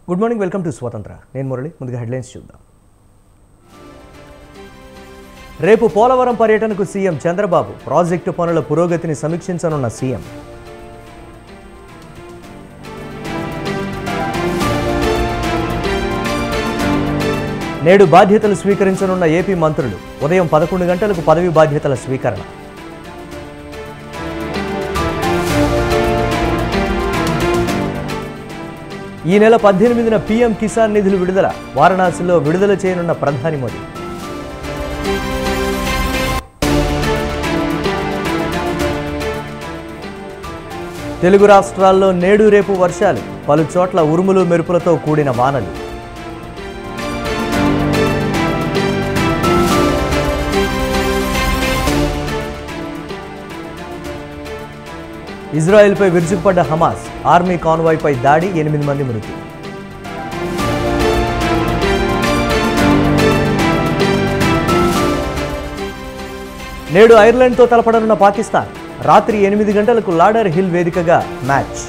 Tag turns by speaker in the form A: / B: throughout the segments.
A: Good morning, welcome to స్వతంత్ర. నేను మురళి. ముందుగా హెడ్లైన్స్ చూద్దాం. రేపు పోలవరం పర్యటనకు సీఎం చంద్రబాబు. ప్రాజెక్టు పనుల పురోగతిని సమీక్షించనున్న సీఎం. నేడు బాధ్యతలు స్వీకరించనున్న ఏపీ మంత్రులు. ఉదయం 11 గంటలకు పదవి బాధ్యతల స్వీకరణ. ఈ నెల 18న పీఎం కిసాన్ నిధులు విడుదల. వారణాసిలో విడుదల చేయనున్న ప్రధాని మోదీ. తెలుగు రాష్ట్రాల్లో నేడు రేపు వర్షాలు. పలు చోట్ల ఉరుములు మెరుపులతో కూడిన వానలు. ఇజ్రాయెల్పై విరుచుకుపడ్డ హమాస్. ఆర్మీ కాన్వాయ్పై దాడి, 8 మంది మృతి. నేడు ఐర్లాండ్తో తలపడనున్న పాకిస్తాన్. రాత్రి 8 గంటలకు లాడర్ హిల్ వేదికగా మ్యాచ్.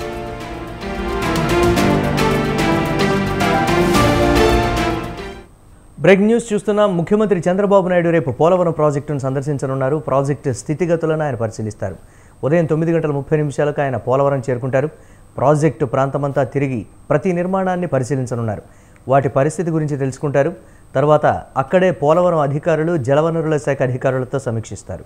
A: బ్రేకింగ్ న్యూస్ చూస్తున్నాం. ముఖ్యమంత్రి చంద్రబాబు నాయుడు రేపు పోలవరం ప్రాజెక్టును సందర్శించనున్నారు. ప్రాజెక్టు స్థితిగతులను ఆయన పరిశీలిస్తారు. ఉదయం 9:30 ఆయన పోలవరం చేరుకుంటారు. ప్రాజెక్టు ప్రాంతమంతా తిరిగి ప్రతి నిర్మాణాన్ని పరిశీలించనున్నారు. వాటి పరిస్థితి గురించి తెలుసుకుంటారు. తర్వాత అక్కడే పోలవరం అధికారులు, జలవనరుల శాఖ అధికారులతో సమీక్షిస్తారు.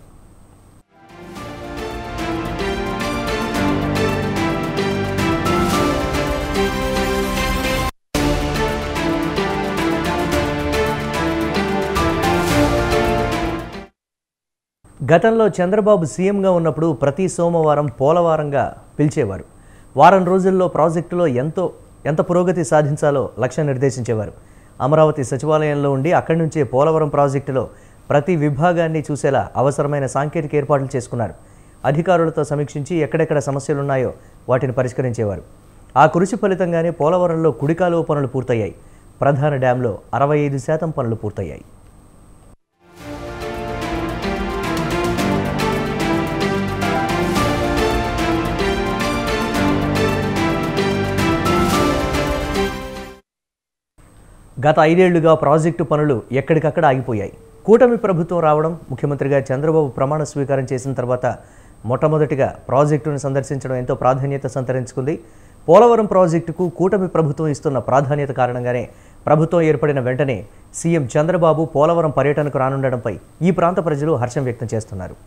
A: గతంలో చంద్రబాబు సీఎంగా ఉన్నప్పుడు ప్రతి సోమవారం పోలవరంగా పిలిచేవారు. వారం రోజుల్లో ప్రాజెక్టులో ఎంత పురోగతి సాధించాలో లక్ష్యం నిర్దేశించేవారు. అమరావతి సచివాలయంలో ఉండి అక్కడి నుంచే పోలవరం ప్రాజెక్టులో ప్రతి విభాగాన్ని చూసేలా అవసరమైన సాంకేతిక ఏర్పాట్లు చేసుకున్నారు. అధికారులతో సమీక్షించి ఎక్కడెక్కడ సమస్యలున్నాయో వాటిని పరిష్కరించేవారు. ఆ కృషి ఫలితంగానే పోలవరంలో కుడికాలువ పనులు పూర్తయ్యాయి. ప్రధాన డ్యాంలో 65% పనులు పూర్తయ్యాయి. గత 5 ఏళ్లుగా ప్రాజెక్టు పనులు ఎక్కడికక్కడ ఆగిపోయాయి. కూటమి ప్రభుత్వం రావడం, ముఖ్యమంత్రిగా చంద్రబాబు ప్రమాణ స్వీకారం చేసిన తర్వాత మొట్టమొదటిగా ప్రాజెక్టును సందర్శించడం ఎంతో ప్రాధాన్యత సంతరించుకుంది. పోలవరం ప్రాజెక్టుకు కూటమి ప్రభుత్వం ఇస్తున్న ప్రాధాన్యత కారణంగానే ప్రభుత్వం ఏర్పడిన వెంటనే సీఎం చంద్రబాబు పోలవరం పర్యటనకు రానుండడంపై ఈ ప్రాంత ప్రజలు హర్షం వ్యక్తం చేస్తున్నారు.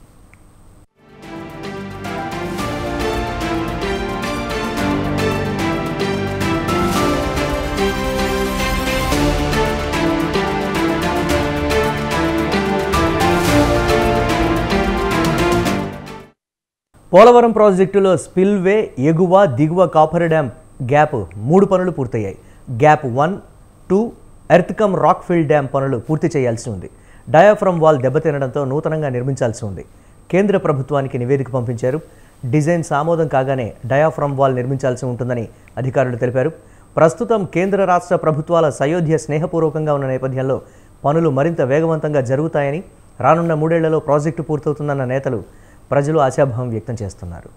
A: పోలవరం ప్రాజెక్టులో స్పిల్వే, ఎగువ, దిగువ కాపర్ డ్యామ్ గ్యాప్ 3 పనులు పూర్తయ్యాయి. గ్యాప్ 1, 2 ఎర్త్కమ్ రాక్ ఫిల్ డ్యామ్ పనులు పూర్తి చేయాల్సి ఉంది. డయాఫ్రమ్ వాల్ దెబ్బతినడంతో నూతనంగా నిర్మించాల్సి ఉంది. కేంద్ర ప్రభుత్వానికి నివేదిక పంపించారు. డిజైన్స్ ఆమోదం కాగానే డయాఫ్రమ్ వాల్ నిర్మించాల్సి ఉంటుందని అధికారులు తెలిపారు. ప్రస్తుతం కేంద్ర రాష్ట్ర ప్రభుత్వాల సయోధ్య స్నేహపూర్వకంగా ఉన్న నేపథ్యంలో పనులు మరింత వేగవంతంగా జరుగుతాయని, రానున్న 3 ఏళ్లలో ప్రాజెక్టు పూర్తవుతుందన్న నేతలు, ప్రజలు ఆశాభావం వ్యక్తం చేస్తున్నారు.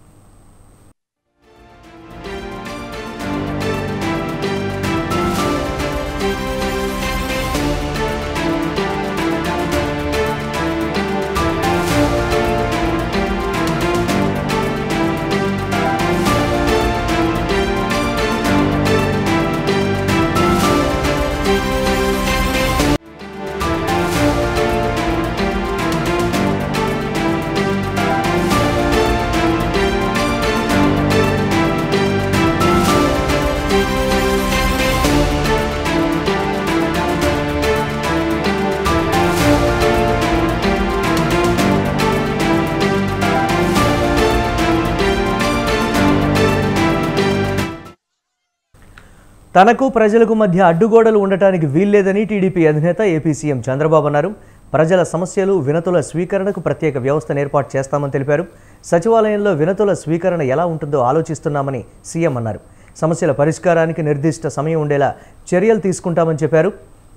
A: తనకు ప్రజలకు మధ్య అడ్డుగోడలు ఉండటానికి వీల్లేదని టీడీపీ అధినేత ఏపీ సీఎం చంద్రబాబు అన్నారు. ప్రజల సమస్యలు, వినతుల స్వీకరణకు ప్రత్యేక వ్యవస్థను ఏర్పాటు చేస్తామని తెలిపారు. సచివాలయంలో వినతుల స్వీకరణ ఎలా ఉంటుందో ఆలోచిస్తున్నామని సీఎం అన్నారు. సమస్యల పరిష్కారానికి నిర్దిష్ట సమయం ఉండేలా చర్యలు తీసుకుంటామని చెప్పారు.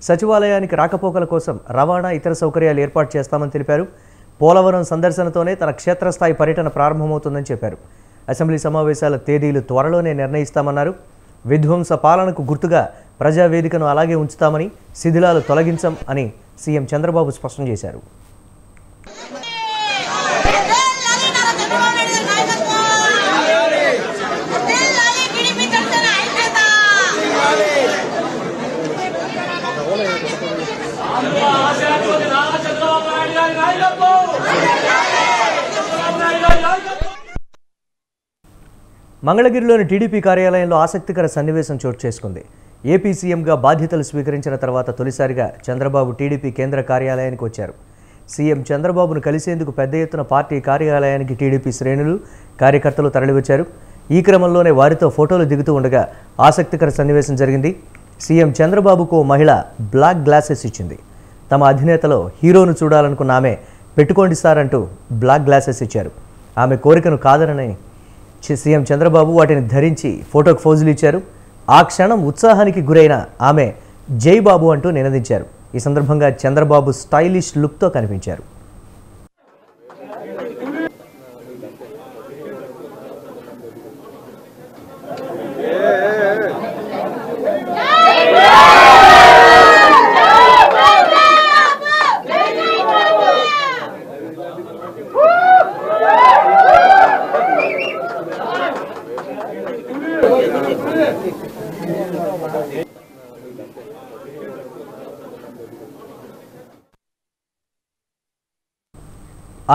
A: సచివాలయానికి రాకపోకల కోసం రవాణా, ఇతర సౌకర్యాలు ఏర్పాటు చేస్తామని తెలిపారు. పోలవరం సందర్శనతోనే తన క్షేత్రస్థాయి పర్యటన ప్రారంభమవుతుందని చెప్పారు. అసెంబ్లీ సమావేశాల తేదీలు త్వరలోనే నిర్ణయిస్తామన్నారు. విధ్వంస పాలనకు గుర్తుగా ప్రజావేదికను అలాగే ఉంచుతామని, శిథిలాలు తొలగించం అని సీఎం చంద్రబాబు స్పష్టం చేశారు. మంగళగిరిలోని టీడీపీ కార్యాలయంలో ఆసక్తికర సన్నివేశం చోటు చేసుకుంది. ఏపీ సీఎంగా బాధ్యతలు స్వీకరించిన తర్వాత తొలిసారిగా చంద్రబాబు టీడీపీ కేంద్ర కార్యాలయానికి వచ్చారు. సీఎం చంద్రబాబును కలిసేందుకు పెద్ద ఎత్తున పార్టీ కార్యాలయానికి టీడీపీ శ్రేణులు, కార్యకర్తలు తరలివచ్చారు. ఈ క్రమంలోనే వారితో ఫోటోలు దిగుతూ ఉండగా ఆసక్తికర సన్నివేశం జరిగింది. సీఎం చంద్రబాబుకు ఓ మహిళ బ్లాక్ గ్లాసెస్ ఇచ్చింది. తమ అధినేతలో హీరోను చూడాలనుకున్న ఆమె పెట్టుకోండి సార్ అంటూ బ్లాక్ గ్లాసెస్ ఇచ్చారు. ఆమె కోరికను కాదనని సీఎం చంద్రబాబు వాటిని ధరించి ఫోటోకు ఫోజులు ఇచ్చారు. ఆ క్షణం ఉత్సాహానికి గురైన ఆమె జై బాబు అంటూ నినదించారు. ఈ సందర్భంగా చంద్రబాబు స్టైలిష్ లుక్తో కనిపించారు.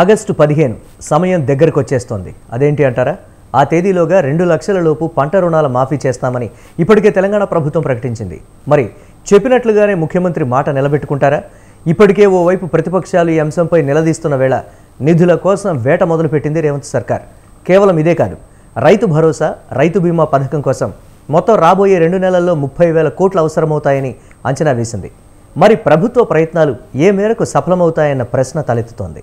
A: ఆగస్టు 15 సమయం దగ్గరకు వచ్చేస్తోంది. అదేంటి అంటారా? ఆ తేదీలోగా 2 లక్షల లోపు పంట రుణాల మాఫీ చేస్తామని ఇప్పటికే తెలంగాణ ప్రభుత్వం ప్రకటించింది. మరి చెప్పినట్లుగానే ముఖ్యమంత్రి మాట నిలబెట్టుకుంటారా? ఇప్పటికే ఓవైపు ప్రతిపక్షాలు ఈ అంశంపై నిలదీస్తున్న వేళ నిధుల కోసం వేట మొదలుపెట్టింది రేవంత్ సర్కార్. కేవలం ఇదే కాదు, రైతు భరోసా, రైతు బీమా పథకం కోసం మొత్తం రాబోయే 2 నెలల్లో 30,000 కోట్లు అవసరమవుతాయని అంచనా వేసింది. మరి ప్రభుత్వ ప్రయత్నాలు ఏ మేరకు సఫలమవుతాయన్న ప్రశ్న తలెత్తుతోంది.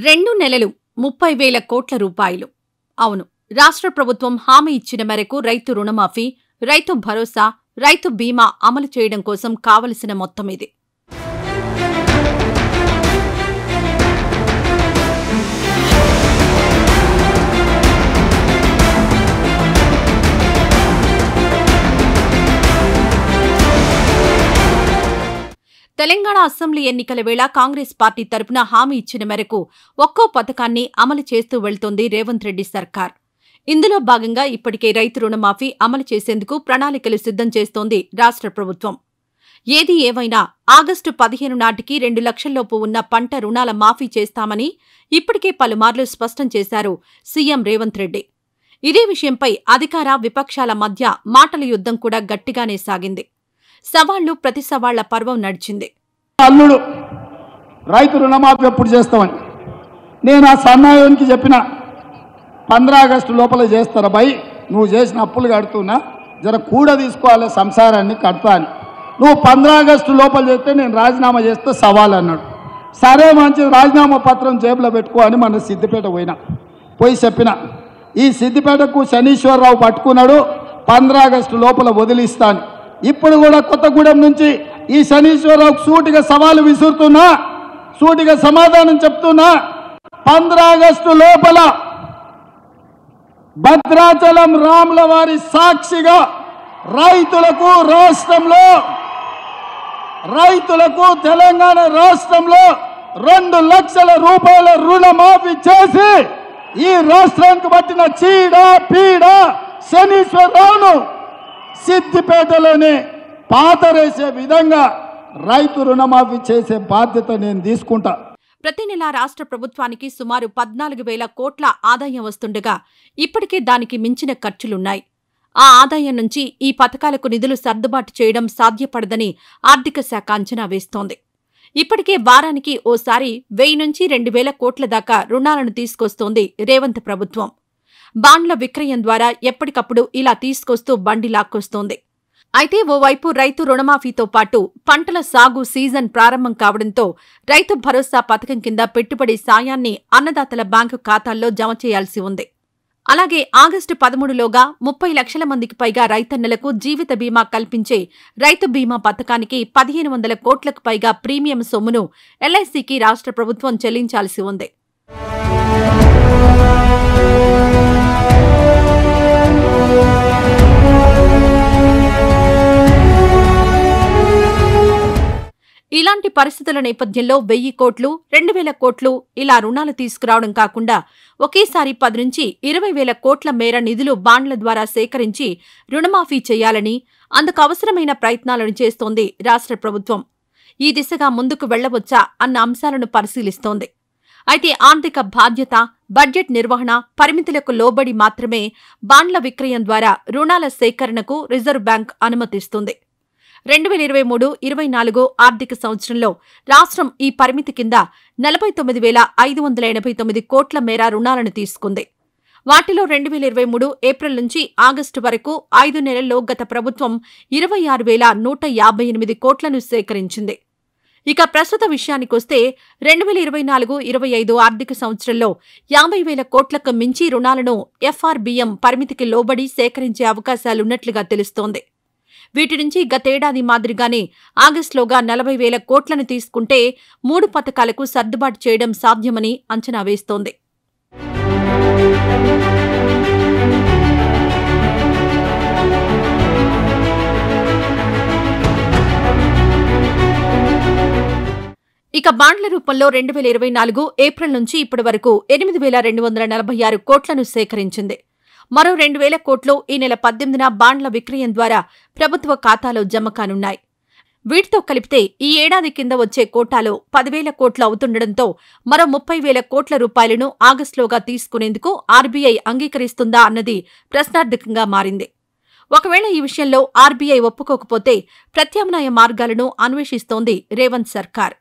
B: రెండు నెలలు 30,000 కోట్ల రూపాయలు. అవును, రాష్ట్ర ప్రభుత్వం హామీ ఇచ్చిన మేరకు రైతు రుణమాఫీ, రైతు భరోసా, రైతు బీమా అమలు చేయడం కోసం కావలసిన మొత్తం ఇది. తెలంగాణ అసెంబ్లీ ఎన్నికల వేళ కాంగ్రెస్ పార్టీ తరపున హామీ ఇచ్చిన మేరకు ఒక్కో పథకాన్ని అమలు చేస్తూ వెళ్తోంది రేవంత్ రెడ్డి సర్కార్. ఇందులో భాగంగా ఇప్పటికే రైతు రుణమాఫీ అమలు చేసేందుకు ప్రణాళికలు సిద్ధం చేస్తోంది రాష్ట్ర ప్రభుత్వం. ఏది ఏవైనా ఆగస్టు 15 నాటికి 2 లక్షల్లోపు ఉన్న పంట రుణాల మాఫీ చేస్తామని ఇప్పటికే పలుమార్లు స్పష్టం చేశారు సీఎం రేవంత్ రెడ్డి. ఇదే విషయంపై అధికార, విపక్షాల మధ్య మాటల యుద్ధం కూడా గట్టిగానే సాగింది. సవాళ్లు ప్రతి సవాళ్ల పర్వం నడిచింది.
C: అల్లుడు రైతు రుణమాఫీ ఎప్పుడు చేస్తామని నేను ఆ సన్నాయానికి చెప్పిన 15 ఆగస్టు లోపల చేస్తారా భయ్, నువ్వు చేసిన అప్పులు కడుతున్నా జర కూడా తీసుకోవాలి, సంసారాన్ని కడతా అని. నువ్వు 15 ఆగస్టు లోపల చేస్తే నేను రాజీనామా చేస్తే సవాల్ అన్నాడు. సరే మంచిది, రాజీనామా పత్రం జేబులో పెట్టుకో అని మన సిద్దిపేట పోయి చెప్పిన. ఈ సిద్దిపేటకు శనీశ్వరరావు పట్టుకున్నాడు, 15 ఆగస్టు లోపల వదిలిస్తాను. ఇప్పుడు కూడా కొత్తగూడెం నుంచి ఈ శనీశ్వరరావుకు సూటిగా సవాలు విసురుతున్నా, సూటిగా సమాధానం చెప్తున్నా. 15 ఆగస్టు లోపల భద్రాచలం రాముల వారి సాక్షిగా రైతులకు తెలంగాణ రాష్ట్రంలో 2 లక్షల రూపాయల రుణమాఫీ చేసి ఈ రాష్ట్రానికి పట్టిన చీడ పీడ శనీశ్వరరావును సిద్దిపేటలోనే పాతరేసే విధంగా రైతు రుణమాఫీ చేసే బాధ్యత నేను తీసుకుంటా.
B: ప్రతి నెల రాష్ట్ర ప్రభుత్వానికి సుమారు 14,000 కోట్ల ఆదాయం వస్తుండగా ఇప్పటికే దానికి మించిన ఖర్చులున్నాయి. ఆ ఆదాయం నుంచి ఈ పథకాలకు నిధులు సర్దుబాటు చేయడం సాధ్యపడదని ఆర్థిక శాఖ అంచనా వేస్తోంది. ఇప్పటికే వారానికి ఓసారి 1000 నుంచి 2,000 కోట్ల దాకా రుణాలను తీసుకొస్తోంది రేవంత్ ప్రభుత్వం. బాండ్ల విక్రయం ద్వారా ఎప్పటికప్పుడు ఇలా తీసుకొస్తూ బండి లాక్కొస్తోంది. అయితే ఓవైపు రైతు రుణమాఫీతో పాటు పంటల సాగు సీజన్ ప్రారంభం కావడంతో రైతు భరోసా పథకం కింద పెట్టుబడి సాయాన్ని అన్నదాతల బ్యాంకు ఖాతాల్లో జమ చేయాల్సి ఉంది. అలాగే ఆగస్టు 13లోగా 30 లక్షల మందికి పైగా రైతన్నలకు జీవిత బీమా కల్పించే రైతు బీమా పథకానికి 1500 కోట్లకు పైగా ప్రీమియం సొమ్మును ఎల్ఐసికి రాష్ట్ర ప్రభుత్వం చెల్లించాల్సి ఉంది. ఇలాంటి పరిస్థితుల నేపథ్యంలో 1000 కోట్లు, 2000 కోట్లు ఇలా రుణాలు తీసుకురావడం కాకుండా ఒకేసారి 10 నుంచి 20,000 కోట్ల మేర నిధులు బాండ్ల ద్వారా సేకరించి రుణమాఫీ చేయాలని, అందుకు అవసరమైన ప్రయత్నాలను చేస్తోంది రాష్ట్ర ప్రభుత్వం. ఈ దిశగా ముందుకు వెళ్లవచ్చా అన్న అంశాలను పరిశీలిస్తోంది. అయితే ఆర్థిక బాధ్యత, బడ్జెట్ నిర్వహణ పరిమితులకు లోబడి మాత్రమే బాండ్ల విక్రయం ద్వారా రుణాల సేకరణకు రిజర్వ్ బ్యాంక్ అనుమతిస్తుంది. 2023-24 ఆర్థిక సంవత్సరంలో రాష్ట్రం ఈ పరిమితి కింద 49,589 కోట్ల మేర రుణాలను తీసుకుంది. వాటిలో 2023 ఏప్రిల్ నుంచి ఆగస్టు వరకు 5 నెలల్లో గత ప్రభుత్వం 26,158 కోట్లను సేకరించింది. ఇక ప్రస్తుత విషయానికొస్తే 2024-25 ఆర్థిక సంవత్సరంలో 50,000 కోట్లకు మించి రుణాలను ఎఫ్ఆర్బీఎం పరిమితికి లోబడి సేకరించే అవకాశాలున్నట్లుగా తెలుస్తోంది. వీటి నుంచి గతేడాది మాదిరిగానే ఆగస్టులోగా 40,000 కోట్లను తీసుకుంటే 3 పథకాలకు సర్దుబాటు చేయడం సాధ్యమని అంచనా వేస్తోంది. ఇక బాండ్ల రూపంలో 2024 ఏప్రిల్ నుంచి ఇప్పటి వరకు 8,246 కోట్లను సేకరించింది. మరో 2,000 కోట్లు ఈ నెల 18న బాండ్ల విక్రయం ద్వారా ప్రభుత్వ ఖాతాలో జమ కానున్నాయి. వీటితో కలిపితే ఈ ఏడాది కింద వచ్చే కోటాలో 10,000 కోట్లు అవుతుండటంతో మరో 30,000 కోట్ల రూపాయలను ఆగస్టులోగా తీసుకునేందుకు ఆర్బీఐ అంగీకరిస్తుందా అన్నది ప్రశ్నార్థకంగా మారింది. ఒకవేళ ఈ విషయంలో ఆర్బీఐ ఒప్పుకోకపోతే ప్రత్యామ్నాయ మార్గాలను అన్వేషిస్తోంది రేవంత్ సర్కార్.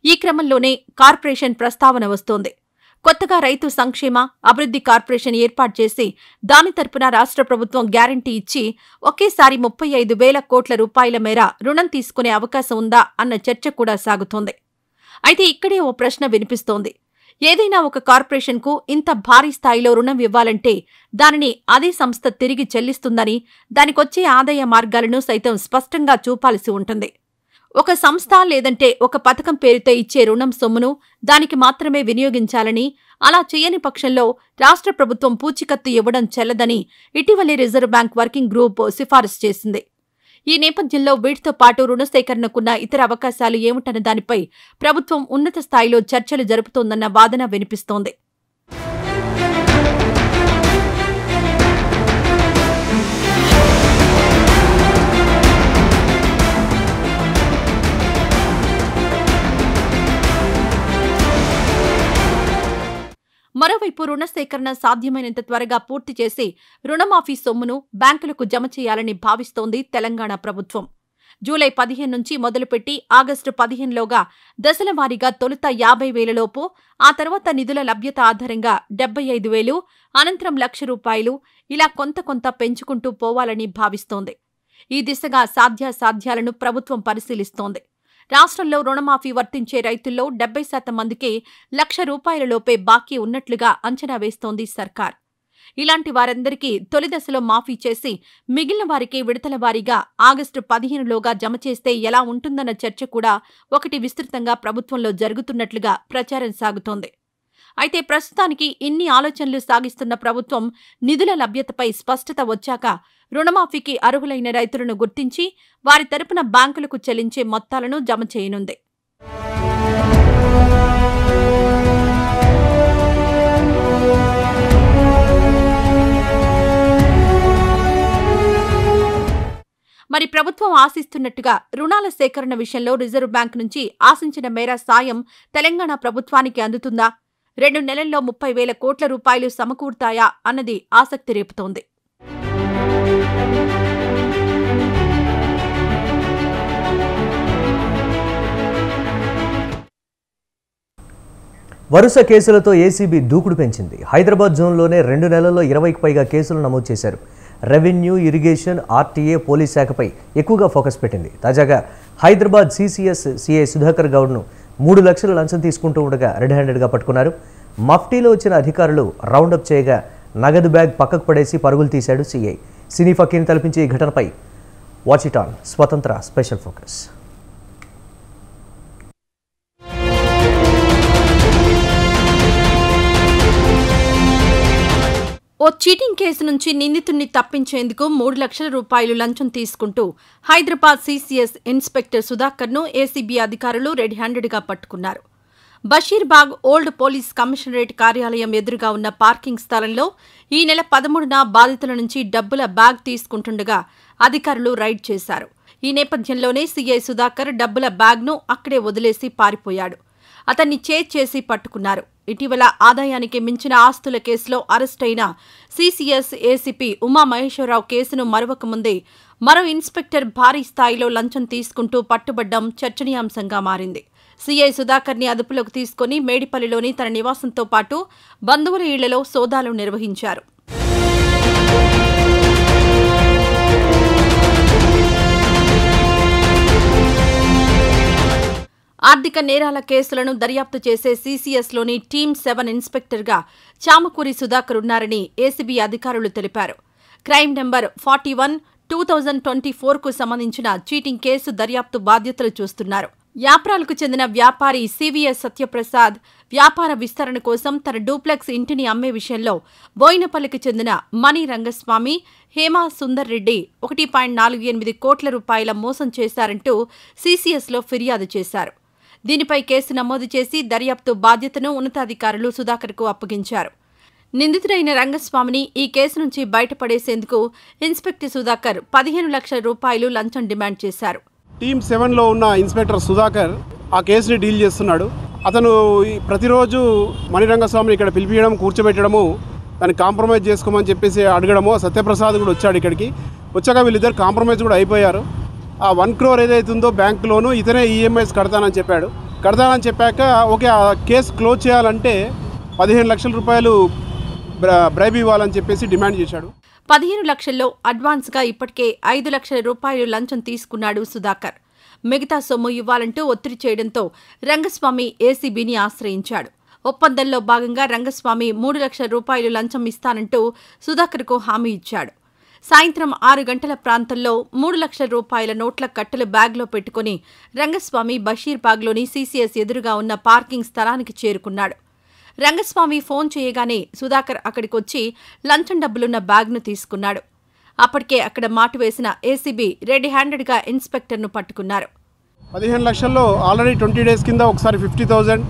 B: ఈ క్రమంలోనే కార్పొరేషన్ ప్రస్తావన వస్తోంది. కొత్తగా రైతు సంక్షేమ అభివృద్ధి కార్పొరేషన్ ఏర్పాటు చేసి దాని తరపున రాష్ట్ర ప్రభుత్వం గ్యారంటీ ఇచ్చి ఒకేసారి 35,000 కోట్ల రూపాయల మేర రుణం తీసుకునే అవకాశం ఉందా అన్న చర్చ కూడా సాగుతోంది. అయితే ఇక్కడే ఓ ప్రశ్న వినిపిస్తోంది. ఏదైనా ఒక కార్పొరేషన్కు ఇంత భారీ స్థాయిలో రుణం ఇవ్వాలంటే దానిని అదే సంస్థ తిరిగి చెల్లిస్తుందని, దానికొచ్చే ఆదాయ మార్గాలను సైతం స్పష్టంగా చూపాల్సి ఉంటుంది. ఒక సంస్థ లేదంటే ఒక పథకం పేరుతో ఇచ్చే రుణం సొమ్మును దానికి మాత్రమే వినియోగించాలని, అలా చేయని పక్షంలో రాష్ట్ర ప్రభుత్వం పూచీకత్తు ఇవ్వడం చెల్లదని ఇటీవలే రిజర్వ్ బ్యాంక్ వర్కింగ్ గ్రూప్ సిఫారసు చేసింది. ఈ నేపథ్యంలో వీటితో పాటు రుణ సేకరణకున్న ఇతర అవకాశాలు ఏమిటన్న దానిపై ప్రభుత్వం ఉన్నత స్థాయిలో చర్చలు జరుపుతోందన్న వాదన వినిపిస్తోంది. మరోవైపు రుణ సేకరణ సాధ్యమైనంత త్వరగా పూర్తి చేసి రుణమాఫీ సొమ్మును బ్యాంకులకు జమ చేయాలని భావిస్తోంది తెలంగాణ ప్రభుత్వం. జూలై 15 నుంచి మొదలుపెట్టి ఆగస్టు 15లోగా దశలవారీగా తొలుత 50,000 లోపు, ఆ తర్వాత నిధుల లభ్యత ఆధారంగా 75,000, అనంతరం ₹1,00,000 ఇలా కొంత పెంచుకుంటూ పోవాలని భావిస్తోంది. ఈ దిశగా సాధ్యాసాధ్యాలను ప్రభుత్వం పరిశీలిస్తోంది. రాష్ట్రంలో రుణమాఫీ వర్తించే రైతుల్లో 70% మందికి ₹1,00,000 లోపే బాకీ ఉన్నట్లుగా అంచనా వేస్తోంది సర్కార్. ఇలాంటి వారందరికీ తొలి దశలో మాఫీ చేసి మిగిలిన వారికి విడతల వారీగా ఆగస్టు 15లోగా జమ చేస్తే ఎలా ఉంటుందన్న చర్చ కూడా ఒకటి విస్తృతంగా ప్రభుత్వంలో జరుగుతున్నట్లుగా ప్రచారం సాగుతోంది. అయితే ప్రస్తుతానికి ఇన్ని ఆలోచనలు సాగిస్తున్న ప్రభుత్వం నిధుల లభ్యతపై స్పష్టత వచ్చాక రుణమాఫీకి అర్హులైన రైతులను గుర్తించి వారి తరపున బ్యాంకులకు చెల్లించే మొత్తాలను జమ చేయనుంది. మరి ప్రభుత్వం ఆశిస్తున్నట్టుగా రుణాల సేకరణ విషయంలో రిజర్వ్ బ్యాంక్ నుంచి ఆశించిన మేర సాయం తెలంగాణ ప్రభుత్వానికి అందుతుందా? 2 నెలల్లో 30,000 కోట్ల రూపాయలు సమకూరుతాయా అన్నది ఆసక్తి రేపుతోంది.
A: వరుస కేసులతో ఏసీబీ దూకుడు పెంచింది. హైదరాబాద్ జోన్లోనే 2 నెలల్లో 20కి పైగా కేసులు నమోదు చేశారు. రెవెన్యూ, ఇరిగేషన్, ఆర్టీఏ, పోలీస్ శాఖపై ఎక్కువగా ఫోకస్ పెట్టింది. తాజాగా హైదరాబాద్ సీసీఎస్ సీఐ సుధాకర్ గౌడ్ను 3 లక్షల లంచం తీసుకుంటూ ఉండగా రెడ్ హ్యాండెడ్గా పట్టుకున్నారు. మఫ్టీలో వచ్చిన అధికారులు రౌండప్ చేయగా నగదు బ్యాగ్ పక్కకు పడేసి పరుగులు తీశాడు సీఐ. సినీ ఫకీర్ని తలపించే ఈ ఘటనపై వాచ్ ఇట్ ఆన్ స్వతంత్ర స్పెషల్ ఫోకస్.
B: ఓ చీటింగ్ కేసు నుంచి నిందితుడిని తప్పించేందుకు 3 లక్షల రూపాయలు లంచం తీసుకుంటూ హైదరాబాద్ సీసీఎస్ ఇన్స్పెక్టర్ సుధాకర్ను ఏసీబీ అధికారులు రెడ్ హ్యాండెడ్గా పట్టుకున్నారు. బషీర్బాగ్ ఓల్డ్ పోలీస్ కమిషనరేట్ కార్యాలయం ఎదురుగా ఉన్న పార్కింగ్ స్థలంలో ఈ నెల 13న బాధితుల నుంచి డబ్బుల బ్యాగ్ తీసుకుంటుండగా అధికారులు రైడ్ చేశారు. ఈ నేపథ్యంలోనే సీఐ సుధాకర్ డబ్బుల బ్యాగ్ను అక్కడే వదిలేసి పారిపోయాడు. అతన్ని చేసి పట్టుకున్నారు. ఇటీవల ఆదాయానికి మించిన ఆస్తుల కేసులో అరెస్టైన సీసీఎస్ ఏసీపీ ఉమామహేశ్వరరావు కేసును మరవకముందే మరో ఇన్స్పెక్టర్ భారీ స్థాయిలో లంచం తీసుకుంటూ పట్టుబడ్డం చర్చనీయాంశంగా మారింది. సీఐ సుధాకర్ని అదుపులోకి తీసుకుని మేడిపల్లిలోని తన నివాసంతో పాటు బంధువుల ఇళ్లలో సోదాలు నిర్వహించారు. ఆర్థిక నేరాల కేసులను దర్యాప్తు చేసే సీసీఎస్లోని టీమ్ 7 ఇన్స్పెక్టర్గా చామకూరి సుధాకర్ ఉన్నారని ఏసీబీ అధికారులు తెలిపారు. క్రైమ్ నెంబర్ 41/2024కు సంబంధించిన చీటింగ్ కేసు దర్యాప్తు బాధ్యతలు చూస్తున్నారు. యాప్రాలకు చెందిన వ్యాపారి సివిఎస్ సత్యప్రసాద్ వ్యాపార విస్తరణ కోసం తన డూప్లెక్స్ ఇంటిని అమ్మే విషయంలో బోయినపల్లికి చెందిన మణి రంగస్వామి, హేమా సుందర్ రెడ్డి 1.48 కోట్ల రూపాయల మోసం చేశారంటూ సీసీఎస్లో ఫిర్యాదు చేశారు. దీనిపై కేసు నమోదు చేసి దర్యాప్తు బాధ్యతను ఉన్నతాధికారులు సుధాకర్కు అప్పగించారు. నిందితుడైన రంగస్వామిని ఈ కేసు నుంచి బయటపడేసేందుకు ఇన్స్పెక్టర్ సుధాకర్ 15 లక్షల రూపాయలు లంచం డిమాండ్ చేశారు.
D: టీమ్ 7లో ఉన్న ఇన్స్పెక్టర్ సుధాకర్ ఆ కేసుని డీల్ చేస్తున్నాడు. అతను ప్రతిరోజు మణిరంగస్వామిని ఇక్కడ పిలిపించడం, కూర్చోబెట్టడము, దాన్ని కాంప్రమైజ్ చేసుకోమని చెప్పేసి అడగడము. సత్యప్రసాద్ కూడా వచ్చాడు ఇక్కడికి. వచ్చాక వీళ్ళిద్దరు కాంప్రమైజ్ కూడా అయిపోయారు. ఆ 1 crore ఏదైతే ఉందో బ్యాంక్ లోను ఇతనే ఈఎంఐస్ కడతానని చెప్పాడు. కడతానని చెప్పాక ఓకే ఆ కేసు క్లోజ్ చేయాలంటే 15 లక్షల రూపాయలు బ్రైబ్ ఇవ్వాలని చెప్పేసి డిమాండ్ చేశాడు.
B: 15 లక్షల్లో అడ్వాన్స్గా ఇప్పటికే 5 లక్షల రూపాయలు లంచం తీసుకున్నాడు సుధాకర్. మిగతా సొమ్ము ఇవ్వాలంటూ ఒత్తిడి చేయడంతో రంగస్వామి ఏసీబీని ఆశ్రయించాడు. ఒప్పందంలో భాగంగా రంగస్వామి 3 లక్షల రూపాయలు లంచం ఇస్తానంటూ సుధాకర్కు హామీ ఇచ్చాడు. సాయంత్రం 6 గంటల ప్రాంతంలో 3 లక్షల రూపాయల నోట్ల కట్టలు బ్యాగ్లో పెట్టుకుని రంగస్వామి బషీర్బాగ్లోని సీసీఎస్ ఎదురుగా ఉన్న పార్కింగ్ స్థలానికి చేరుకున్నాడు. రంగస్వామి ఫోన్ చేయగానే సుధాకర్ అక్కడికొచ్చి లంచం డబ్బులున్న బ్యాగ్ను తీసుకున్నాడు. అప్పటికే అక్కడ మాటు వేసిన ఏసీబీ రెడ్ హ్యాండెడ్గా ఇన్స్పెక్టర్ను పట్టుకున్నారు.
D: 15 లక్షల్లో ఆల్రెడీ 20 days కింద ఒకసారి 50,000,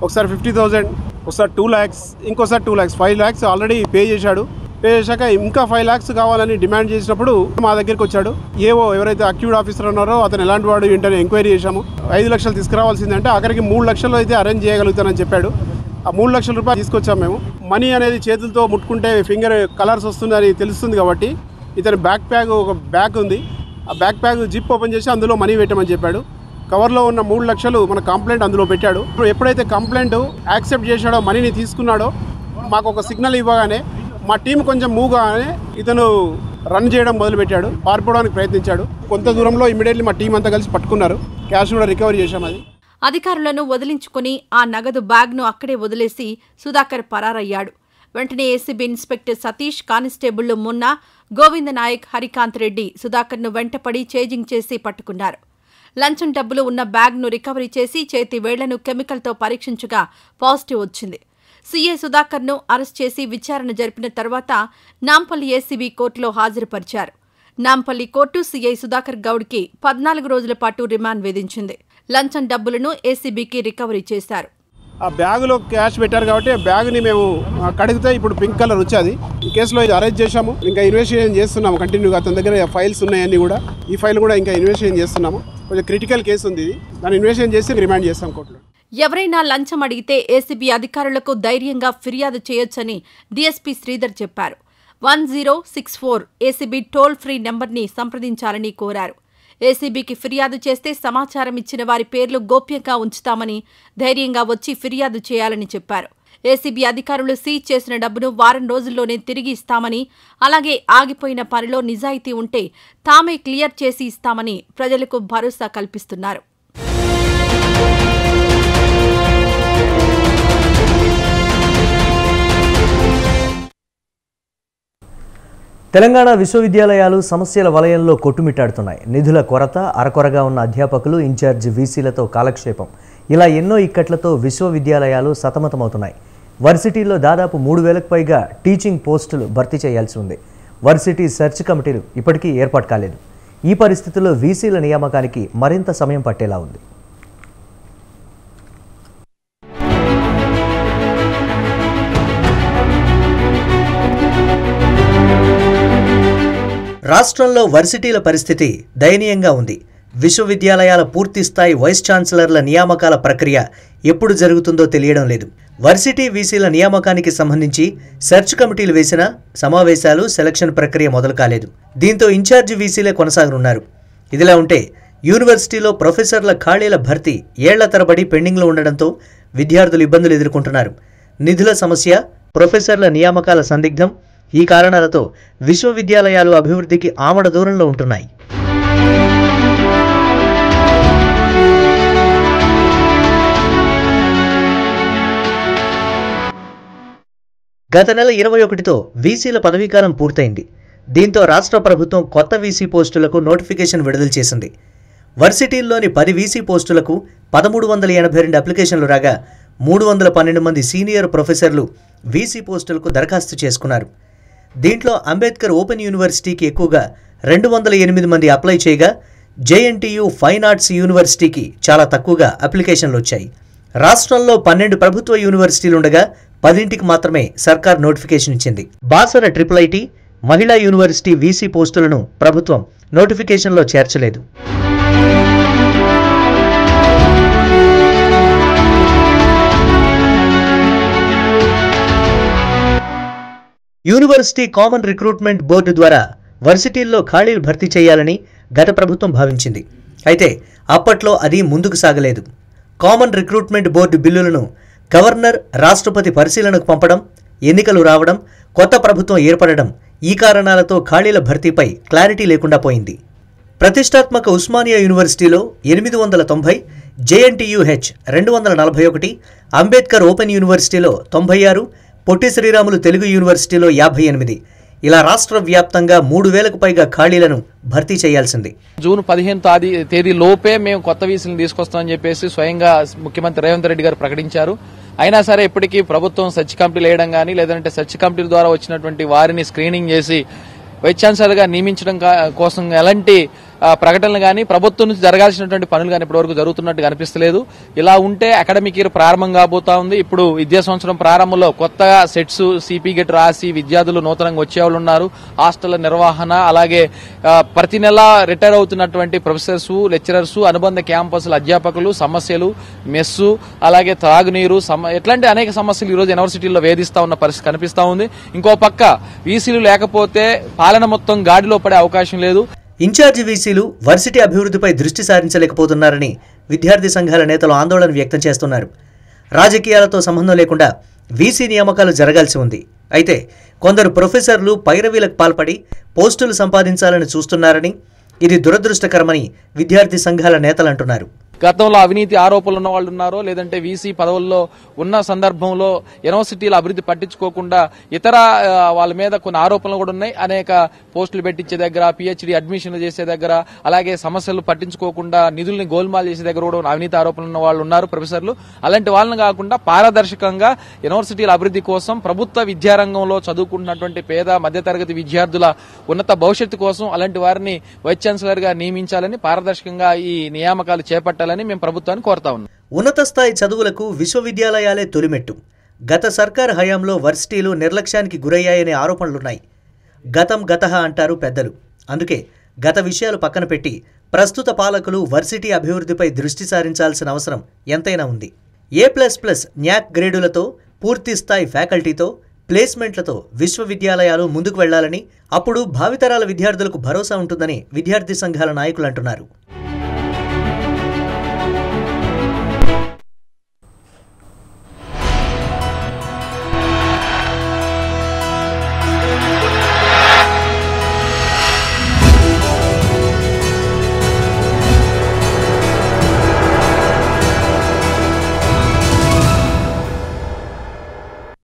D: ఒకసారి 50,000, ఒకసారి 2 lakhs, ఇంకోసారి 2 lakhs, 5 lakhs ఆల్రెడీ పే చేశాడు. పే చేశాక ఇంకా 5 lakhs కావాలని డిమాండ్ చేసినప్పుడు మా దగ్గరికి వచ్చాడు. ఎవరైతే అక్యూడ్ ఆఫీసర్ ఉన్నారో అతను ఎలాంటి వాడు ఏంటని ఎంక్వైరీ చేశాము. 5 లక్షలు తీసుకురావాల్సిందంటే అక్కడికి 3 లక్షలు అయితే అరేంజ్ చేయగలుగుతానని చెప్పాడు. ఆ 3 లక్షల రూపాయలు తీసుకొచ్చాము మేము. మనీ అనేది చేతులతో ముట్టుకుంటే ఫింగర్ కలర్స్ వస్తుందని తెలుస్తుంది కాబట్టి ఇతని ఒక బ్యాగ్ ఉంది. ఆ బ్యాగ్ జిప్ ఓపెన్ చేసి అందులో మనీ పెట్టమని చెప్పాడు. కవర్లో ఉన్న 3 లక్షలు మన కంప్లైంట్ అందులో పెట్టాడు. ఎప్పుడైతే కంప్లైంట్ యాక్సెప్ట్ చేశాడో, మనీని తీసుకున్నాడో, మాకు ఒక సిగ్నల్ ఇవ్వగానే మా టీం కొంచెం మూవ్గానే ఇతను రన్ చేయడం మొదలుపెట్టాడు. పారిపోవడానికి ప్రయత్నించాడు. కొంత దూరంలో ఇమీడియట్లీ మా టీం అంతా కలిసి పట్టుకున్నారు. క్యాష్ కూడా రికవరీ చేశాం. అది
B: అధికారులను వదిలించుకుని ఆ నగదు బ్యాగ్ను అక్కడే వదిలేసి సుధాకర్ పరారయ్యాడు. వెంటనే ఏసీబీ ఇన్స్పెక్టర్ సతీష్, కానిస్టేబుళ్లు మున్నా, గోవింద నాయక్, హరికాంత్ రెడ్డి సుధాకర్ను వెంటపడి చేజింగ్ చేసి పట్టుకున్నారు. లంచం డబ్బులు ఉన్న బ్యాగ్ను రికవరీ చేసి చేతి వేళ్లను కెమికల్తో పరీక్షించగా పాజిటివ్ వచ్చింది. సీఐ సుధాకర్ను అరెస్ట్ చేసి విచారణ జరిపిన తర్వాత నాంపల్లి ఏసీబీ కోర్టులో హాజరుపరిచారు. నాంపల్లి కోర్టు సీఐ సుధాకర్ గౌడ్కి 14 రోజుల పాటు రిమాండ్ విధించింది. లంచం డబ్బులను ఏసీబీకి రికవరీ చేశారు.
D: ఆ బ్యాగులో క్యాష్ పెట్టారు కాబట్టి ఆ బ్యాగ్ని మేము కడిగితే ఇప్పుడు పింక్ కలర్ వచ్చేది. ఈ కేసులో అరెస్ట్ చేశాము. ఇంకా ఇన్వెస్టిగేషన్ చేస్తున్నాము కంటిన్యూగా. అతని దగ్గర ఫైల్స్ ఉన్నాయని కూడా, ఈ ఫైల్ కూడా ఇంకా ఇన్వెస్టిగేషన్ చేస్తున్నాము. కొంచెం క్రిటికల్ కేసు ఉంది ఇది. దాన్ని ఇన్వెస్టిగేషన్ చేసి రిమాండ్ చేస్తాం కోర్టులో.
B: ఎవరైనా లంచం అడిగితే ఏసీబీ అధికారులకు ధైర్యంగా ఫిర్యాదు చేయొచ్చని డీఎస్పీ శ్రీధర్ చెప్పారు. 1064 ఏసీబీ టోల్ ఫ్రీ నెంబర్ని సంప్రదించాలని కోరారు. ఏసీబీకి ఫిర్యాదు చేస్తే సమాచారం ఇచ్చిన వారి పేర్లు గోప్యంగా ఉంచుతామని, ధైర్యంగా వచ్చి ఫిర్యాదు చేయాలని చెప్పారు. ఏసీబీ అధికారులు సీజ్ చేసిన డబ్బును వారం రోజుల్లోనే తిరిగి ఇస్తామని, అలాగే ఆగిపోయిన పనిలో నిజాయితీ ఉంటే తామే క్లియర్ చేసి ఇస్తామని ప్రజలకు భరోసా కల్పిస్తున్నారు.
A: తెలంగాణ విశ్వవిద్యాలయాలు సమస్యల వలయంలో కొట్టుమిట్టాడుతున్నాయి. నిధుల కొరత, అరకొరగా ఉన్న అధ్యాపకులు, ఇన్ఛార్జ్ వీసీలతో కాలక్షేపం, ఇలా ఎన్నో ఇక్కట్లతో విశ్వవిద్యాలయాలు సతమతమవుతున్నాయి. వర్సిటీల్లో దాదాపు 3,000కు పైగా టీచింగ్ పోస్టులు భర్తీ చేయాల్సి ఉంది. వర్సిటీ సెర్చ్ కమిటీలు ఇప్పటికీ ఏర్పాటు కాలేదు. ఈ పరిస్థితుల్లో వీసీల నియామకానికి మరింత సమయం పట్టేలా ఉంది. రాష్ట్రంలో వర్సిటీల పరిస్థితి దయనీయంగా ఉంది. విశ్వవిద్యాలయాల పూర్తిస్థాయి వైస్ ఛాన్సలర్ల నియామకాల ప్రక్రియ ఎప్పుడు జరుగుతుందో తెలియడం లేదు. వర్సిటీ వీసీల నియామకానికి సంబంధించి సెర్చ్ కమిటీలు వేసిన సమావేశాలు, సెలక్షన్ ప్రక్రియ మొదలు కాలేదు. దీంతో ఇన్ఛార్జి వీసీలే కొనసాగనున్నారు. ఇదిలా ఉంటే యూనివర్సిటీలో ప్రొఫెసర్ల ఖాళీల భర్తీ ఏళ్ల తరబడి పెండింగ్లో ఉండడంతో విద్యార్థులు ఇబ్బందులు ఎదుర్కొంటున్నారు. నిధుల సమస్య, ప్రొఫెసర్ల నియామకాల సందిగ్ధం, ఈ కారణాలతో విశ్వవిద్యాలయాలు అభివృద్ధికి ఆమడ దూరంలో ఉంటున్నాయి. గత నెల 21తో వీసీల పదవీకాలం పూర్తయింది. దీంతో రాష్ట్ర ప్రభుత్వం కొత్త వీసీ పోస్టులకు నోటిఫికేషన్ విడుదల చేసింది. వర్సిటీల్లోని 10 వీసీ పోస్టులకు 1382 అప్లికేషన్లు రాగా 312 మంది సీనియర్ ప్రొఫెసర్లు వీసీ పోస్టులకు దరఖాస్తు చేసుకున్నారు. దీంట్లో అంబేద్కర్ ఓపెన్ యూనివర్సిటీకి ఎక్కువగా 208 మంది అప్లై చేయగా జేఎన్టీయూ ఫైన్ ఆర్ట్స్ యూనివర్సిటీకి చాలా తక్కువగా అప్లికేషన్లు వచ్చాయి. రాష్ట్రంలో 12 ప్రభుత్వ యూనివర్సిటీలుండగా 10ంటికి మాత్రమే సర్కార్ నోటిఫికేషన్ ఇచ్చింది. బాసర ఐఐటి, మహిళా యూనివర్సిటీ వీసీ పోస్టులను ప్రభుత్వం నోటిఫికేషన్లో చేర్చలేదు. యూనివర్సిటీ కామన్ రిక్రూట్మెంట్ బోర్డు ద్వారా వర్సిటీల్లో ఖాళీలు భర్తీ చేయాలని గత ప్రభుత్వం భావించింది. అయితే అప్పట్లో అది ముందుకు సాగలేదు. కామన్ రిక్రూట్మెంట్ బోర్డు బిల్లులను గవర్నర్, రాష్ట్రపతి పరిశీలనకు పంపడం, ఎన్నికలు రావడం, కొత్త ప్రభుత్వం ఏర్పడడం, ఈ కారణాలతో ఖాళీల భర్తీపై క్లారిటీ లేకుండా పోయింది. ప్రతిష్టాత్మక ఉస్మానియా యూనివర్సిటీలో 890, జేఎన్టీయూహెచ్ 241, అంబేద్కర్ ఓపెన్ యూనివర్సిటీలో 96, పొట్టి శ్రీరాములు తెలుగు యూనివర్సిటీలో 58, ఇలా రాష్ట్ర వ్యాప్తంగా 3,000కు పైగా ఖాళీలను భర్తీ చేయాల్సింది.
E: జూన్ 15 తేదీ లోపే మేము కొత్త వీసీలను తీసుకొస్తామని చెప్పేసి స్వయంగా ముఖ్యమంత్రి రేవంత్ రెడ్డి గారు ప్రకటించారు. అయినా సరే ఇప్పటికీ ప్రభుత్వం సెర్చ్ కమిటీలు వేయడం కానీ, లేదంటే సెర్చ్ కమిటీల ద్వారా వచ్చినటువంటి వారిని స్క్రీనింగ్ చేసి వైస్ ఛాన్సలర్ గా నియమించడం కోసం ఎలాంటి ప్రకటనలు కానీ, ప్రభుత్వం నుంచి జరగాల్సినటువంటి పనులు కానీ ఇప్పటివరకు జరుగుతున్నట్టు కనిపిస్తలేదు. ఇలా ఉంటే అకాడమిక్ ఇయర్ ప్రారంభం కాబోతా ఉంది. ఇప్పుడు విద్యా సంవత్సరం ప్రారంభంలో కొత్తగా సెట్స్, సిపి గెట్ రాసి విద్యార్థులు నూతనంగా వచ్చేవాళ్ళు ఉన్నారు. హాస్టళ్ల నిర్వహణ, అలాగే ప్రతి నెల రిటైర్ అవుతున్నటువంటి ప్రొఫెసర్స్, లెక్చరర్స్, అనుబంధ క్యాంపస్ల అధ్యాపకులు సమస్యలు, మెస్సు, అలాగే త్రాగునీరు, ఇట్లాంటి అనేక సమస్యలు ఈ రోజు యూనివర్సిటీల్లో వేధిస్తా ఉన్న పరిస్థితి కనిపిస్తా ఉంది. ఇంకో పక్క వీసీలు లేకపోతే పాలన మొత్తం గాడిలో పడే అవకాశం లేదు.
A: ఇన్ఛార్జి వీసీలు వర్సిటీ అభివృద్ధిపై దృష్టి సారించలేకపోతున్నారని విద్యార్థి సంఘాల నేతలు ఆందోళన వ్యక్తం చేస్తున్నారు. రాజకీయాలతో సంబంధం లేకుండా వీసీ నియామకాలు జరగాల్సి ఉంది. అయితే కొందరు ప్రొఫెసర్లు పైరవీలకు పాల్పడి పోస్టులు సంపాదించాలని చూస్తున్నారని, ఇది దురదృష్టకరమని విద్యార్థి సంఘాల నేతలు అంటున్నారు.
E: గతంలో అవినీతి ఆరోపణలు ఉన్న వాళ్ళు ఉన్నారో, లేదంటే వీసీ పదవుల్లో ఉన్న సందర్భంలో యూనివర్సిటీల అభివృద్ధి పట్టించుకోకుండా ఇతర వాళ్ళ మీద కొన్ని ఆరోపణలు కూడా ఉన్నాయి. అనేక పోస్టులు పెట్టించే దగ్గర, పిహెచ్డి అడ్మిషన్లు చేసే దగ్గర, అలాగే సమస్యలు పట్టించుకోకుండా నిధుల్ని గోల్మాల్ చేసే దగ్గర కూడా అవినీతి ఆరోపణలు ఉన్న వాళ్ళు ఉన్నారు ప్రొఫెసర్లు. అలాంటి వాళ్ళని కాకుండా పారదర్శకంగా యూనివర్సిటీల అభివృద్ధి కోసం ప్రభుత్వ విద్యారంగంలో చదువుకుంటున్నటువంటి పేద మధ్యతరగతి విద్యార్థుల ఉన్నత భవిష్యత్తు కోసం అలాంటి వారిని వైస్ ఛాన్సలర్ గా నియమించాలని, పారదర్శకంగా ఈ నియామకాలు చేపట్టాలని మేము ప్రభుత్వాన్ని కోరుతా ఉన్నాం.
A: ఉన్నత స్థాయి చదువులకు విశ్వవిద్యాలయాలే తొలిమెట్టు. గత సర్కార్ హయాంలో వర్సిటీలు నిర్లక్ష్యానికి గురయ్యాయనే ఆరోపణలున్నాయి. గతం గతహ అంటారు పెద్దలు. అందుకే గత విషయాలు పక్కన పెట్టి ప్రస్తుత పాలకులు వర్సిటీ అభివృద్ధిపై దృష్టి సారించాల్సిన అవసరం ఎంతైనా ఉంది. A++ న్యాక్ గ్రేడులతో, పూర్తి స్థాయి ఫ్యాకల్టీతో, ప్లేస్మెంట్లతో విశ్వవిద్యాలయాలు ముందుకు వెళ్లాలని, అప్పుడు భావితరాల విద్యార్థులకు భరోసా ఉంటుందని విద్యార్థి సంఘాల నాయకులు అంటున్నారు.